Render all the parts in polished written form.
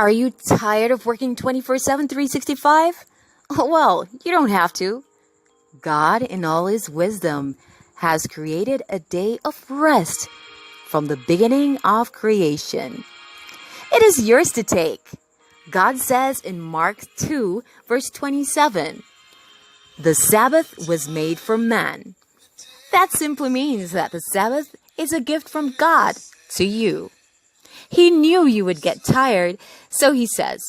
Are you tired of working 24/7, 365? Well, you don't have to. God, in all His wisdom, has created a day of rest from the beginning of creation. It is yours to take. God says in Mark 2, verse 27, "The Sabbath was made for man." That simply means that the Sabbath is a gift from God to you. He knew you would get tired, so He says,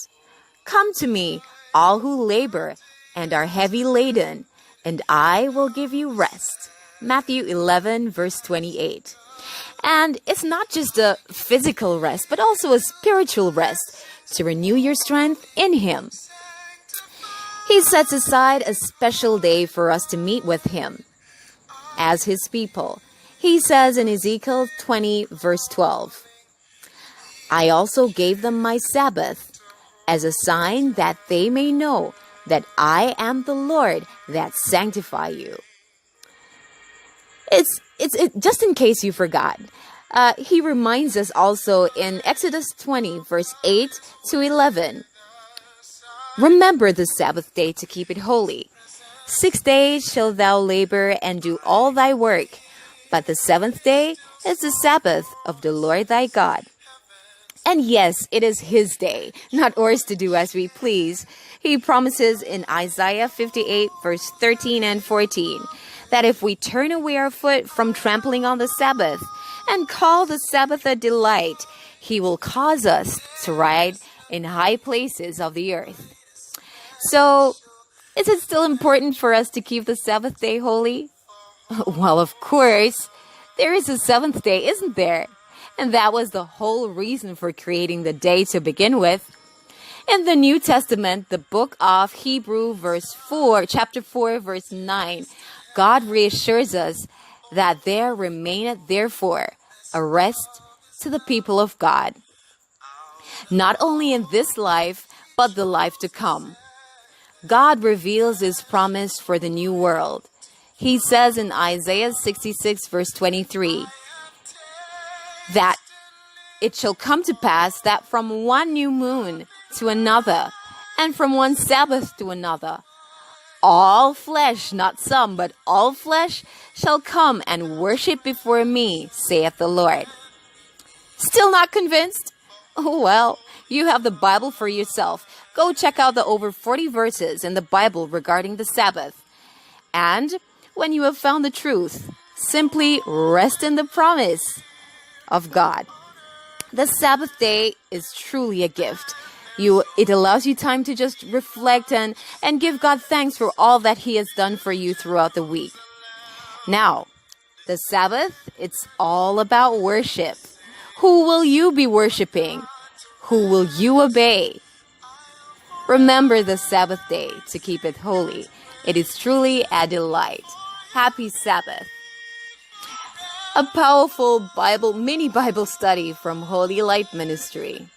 "Come to me, all who labor and are heavy laden, and I will give you rest." Matthew 11, verse 28. And it's not just a physical rest, but also a spiritual rest to renew your strength in Him. He sets aside a special day for us to meet with Him as His people. He says in Ezekiel 20, verse 12, "I also gave them my Sabbath as a sign that they may know that I am the Lord that sanctify you." It's just in case you forgot. He reminds us also in Exodus 20, verse 8 to 11. "Remember the Sabbath day to keep it holy. 6 days shalt thou labor and do all thy work, but the seventh day is the Sabbath of the Lord thy God." And yes, it is His day, not ours to do as we please. He promises in Isaiah 58, verse 13 and 14, that if we turn away our foot from trampling on the Sabbath and call the Sabbath a delight, He will cause us to ride in high places of the earth. So, is it still important for us to keep the Sabbath day holy? Well, of course, there is a seventh day, isn't there? And that was the whole reason for creating the day to begin with. In the New Testament, the book of Hebrews, chapter 4, verse 9, God reassures us that there remaineth therefore a rest to the people of God, not only in this life, but the life to come. God reveals His promise for the new world. He says in Isaiah 66, verse 23, that it shall come to pass that from one new moon to another, and from one Sabbath to another, all flesh, not some, but all flesh shall come and worship before me, saith the Lord. Still not convinced? Oh, well, you have the Bible for yourself. Go check out the over 40 verses in the Bible regarding the Sabbath. And when you have found the truth, simply rest in the promise of God. The Sabbath day is truly a gift. It allows you time to just reflect and give God thanks for all that He has done for you throughout the week. Now, the Sabbath, it's all about worship. Who will you be worshiping? Who will you obey? Remember the Sabbath day to keep it holy. It is truly a delight. Happy Sabbath. A powerful mini Bible study from Holy Light Ministry.